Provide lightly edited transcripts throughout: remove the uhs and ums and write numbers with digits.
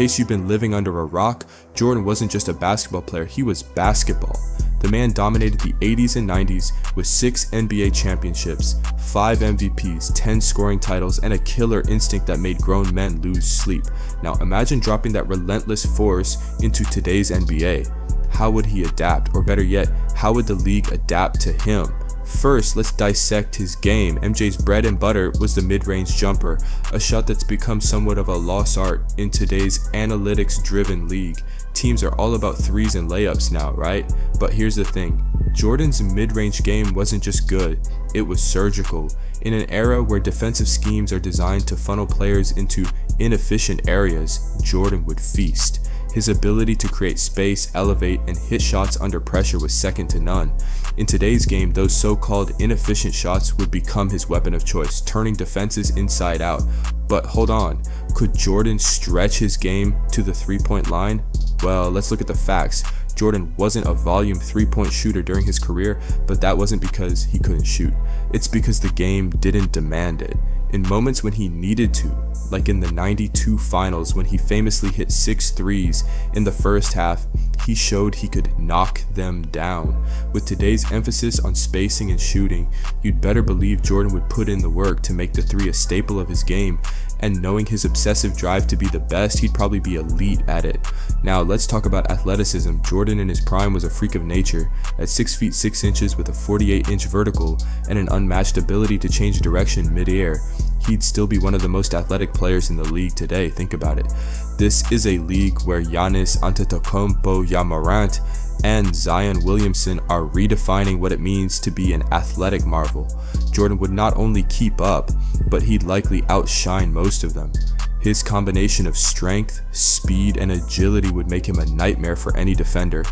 case you've been living under a rock, Jordan wasn't just a basketball player, he was basketball. The man dominated the 80s and 90s with 6 NBA championships, 5 MVPs, 10 scoring titles, and a killer instinct that made grown men lose sleep. Now imagine dropping that relentless force into today's NBA. How would he adapt? Or better yet, how would the league adapt to him? First, let's dissect his game. MJ's bread and butter was the mid-range jumper, a shot that's become somewhat of a lost art in today's analytics-driven league. Teams are all about threes and layups now, right? But here's the thing, Jordan's mid-range game wasn't just good, it was surgical. In an era where defensive schemes are designed to funnel players into inefficient areas, Jordan would feast. His ability to create space, elevate, and hit shots under pressure was second to none. In today's game, those so-called inefficient shots would become his weapon of choice, turning defenses inside out. But hold on, could Jordan stretch his game to the three-point line? Well, let's look at the facts. Jordan wasn't a volume three-point shooter during his career, but that wasn't because he couldn't shoot. It's because the game didn't demand it. In moments when he needed to, like in the '92 finals when he famously hit 6 threes in the first half, he showed he could knock them down. With today's emphasis on spacing and shooting, you'd better believe Jordan would put in the work to make the three a staple of his game, and knowing his obsessive drive to be the best, he'd probably be elite at it. Now let's talk about athleticism. Jordan in his prime was a freak of nature. At 6 feet 6 inches with a 48-inch vertical and an unmatched ability to change direction mid-air, he'd still be one of the most athletic players in the league today. Think about it. This is a league where Giannis Antetokounmpo, Ja Morant, and Zion Williamson are redefining what it means to be an athletic marvel. Jordan would not only keep up, but he'd likely outshine most of them. His combination of strength, speed, and agility would make him a nightmare for any defender,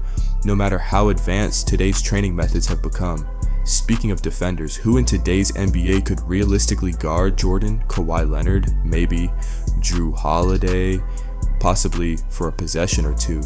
no matter how advanced today's training methods have become. Speaking of defenders, who in today's NBA could realistically guard Jordan? Kawhi Leonard, maybe Drew Holiday, possibly for a possession or two.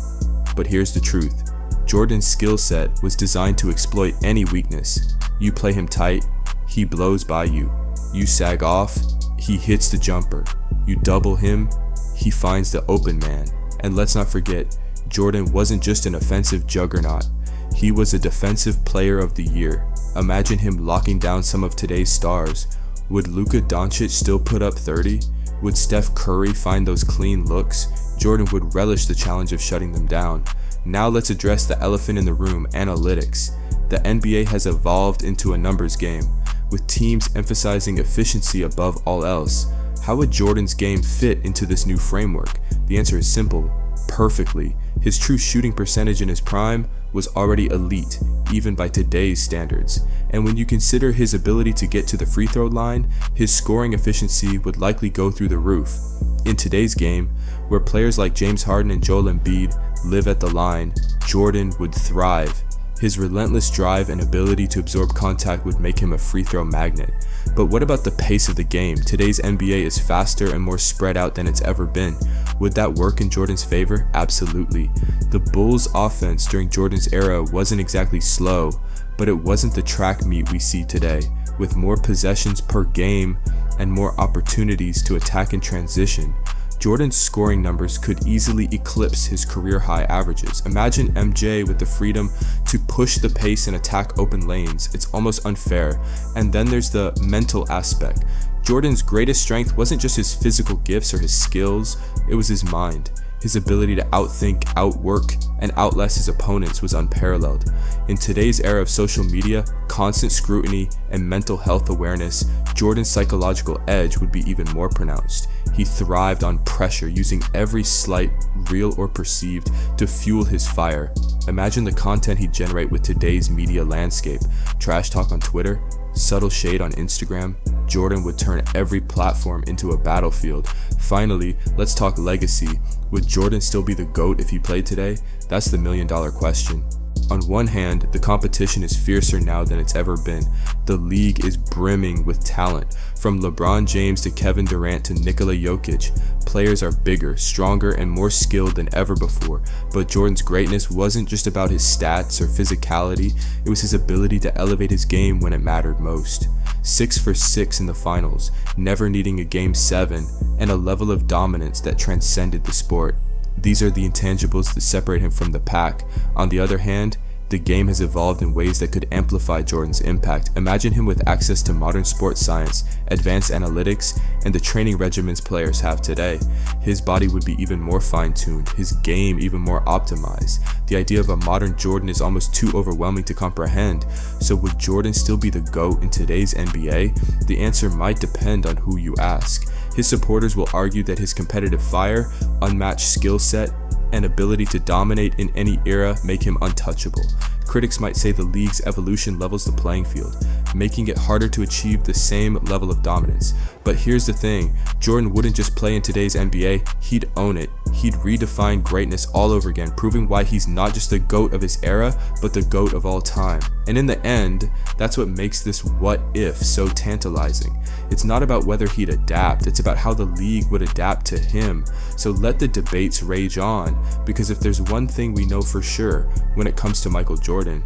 But here's the truth. Jordan's skill set was designed to exploit any weakness. You play him tight, he blows by you. You sag off, he hits the jumper. You double him, he finds the open man. And let's not forget, Jordan wasn't just an offensive juggernaut. He was a defensive player of the year. Imagine him locking down some of today's stars. Would Luka Doncic still put up 30? Would Steph Curry find those clean looks? Jordan would relish the challenge of shutting them down. Now let's address the elephant in the room, analytics. The NBA has evolved into a numbers game, with teams emphasizing efficiency above all else. How would Jordan's game fit into this new framework? The answer is simple, perfectly. His true shooting percentage in his prime was already elite, even by today's standards. And when you consider his ability to get to the free throw line, his scoring efficiency would likely go through the roof. In today's game, where players like James Harden and Joel Embiid live at the line, Jordan would thrive. His relentless drive and ability to absorb contact would make him a free throw magnet. But what about the pace of the game? Today's NBA is faster and more spread out than it's ever been. Would that work in Jordan's favor? Absolutely. The Bulls' offense during Jordan's era wasn't exactly slow, but it wasn't the track meet we see today, with more possessions per game and more opportunities to attack in transition. Jordan's scoring numbers could easily eclipse his career-high averages. Imagine MJ with the freedom to push the pace and attack open lanes. It's almost unfair. And then there's the mental aspect. Jordan's greatest strength wasn't just his physical gifts or his skills, it was his mind. His ability to outthink, outwork, and outlast his opponents was unparalleled. In today's era of social media, constant scrutiny, and mental health awareness, Jordan's psychological edge would be even more pronounced. He thrived on pressure, using every slight, real or perceived, to fuel his fire. Imagine the content he'd generate with today's media landscape. Trash talk on Twitter, subtle shade on Instagram. Jordan would turn every platform into a battlefield. Finally, let's talk legacy. Would Jordan still be the GOAT if he played today? That's the million-dollar question. On one hand, the competition is fiercer now than it's ever been. The league is brimming with talent. From LeBron James to Kevin Durant to Nikola Jokic, players are bigger, stronger, and more skilled than ever before. But Jordan's greatness wasn't just about his stats or physicality, it was his ability to elevate his game when it mattered most. 6 for 6 in the finals, never needing a Game 7, and a level of dominance that transcended the sport. These are the intangibles that separate him from the pack. On the other hand, the game has evolved in ways that could amplify Jordan's impact. Imagine him with access to modern sports science, advanced analytics, and the training regimens players have today. His body would be even more fine-tuned, his game even more optimized. The idea of a modern Jordan is almost too overwhelming to comprehend. So would Jordan still be the GOAT in today's NBA? The answer might depend on who you ask. His supporters will argue that his competitive fire, unmatched skill set, and ability to dominate in any era make him untouchable. Critics might say the league's evolution levels the playing field, making it harder to achieve the same level of dominance. But here's the thing, Jordan wouldn't just play in today's NBA, he'd own it. He'd redefine greatness all over again, proving why he's not just the GOAT of his era, but the GOAT of all time. And in the end, that's what makes this what if so tantalizing. It's not about whether he'd adapt, it's about how the league would adapt to him. So let the debates rage on, because if there's one thing we know for sure when it comes to Michael Jordan,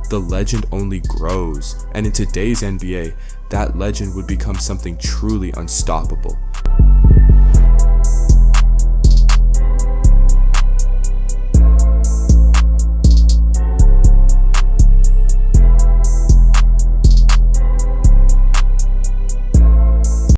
the legend only grows. And in today's NBA, that legend would become something truly unstoppable.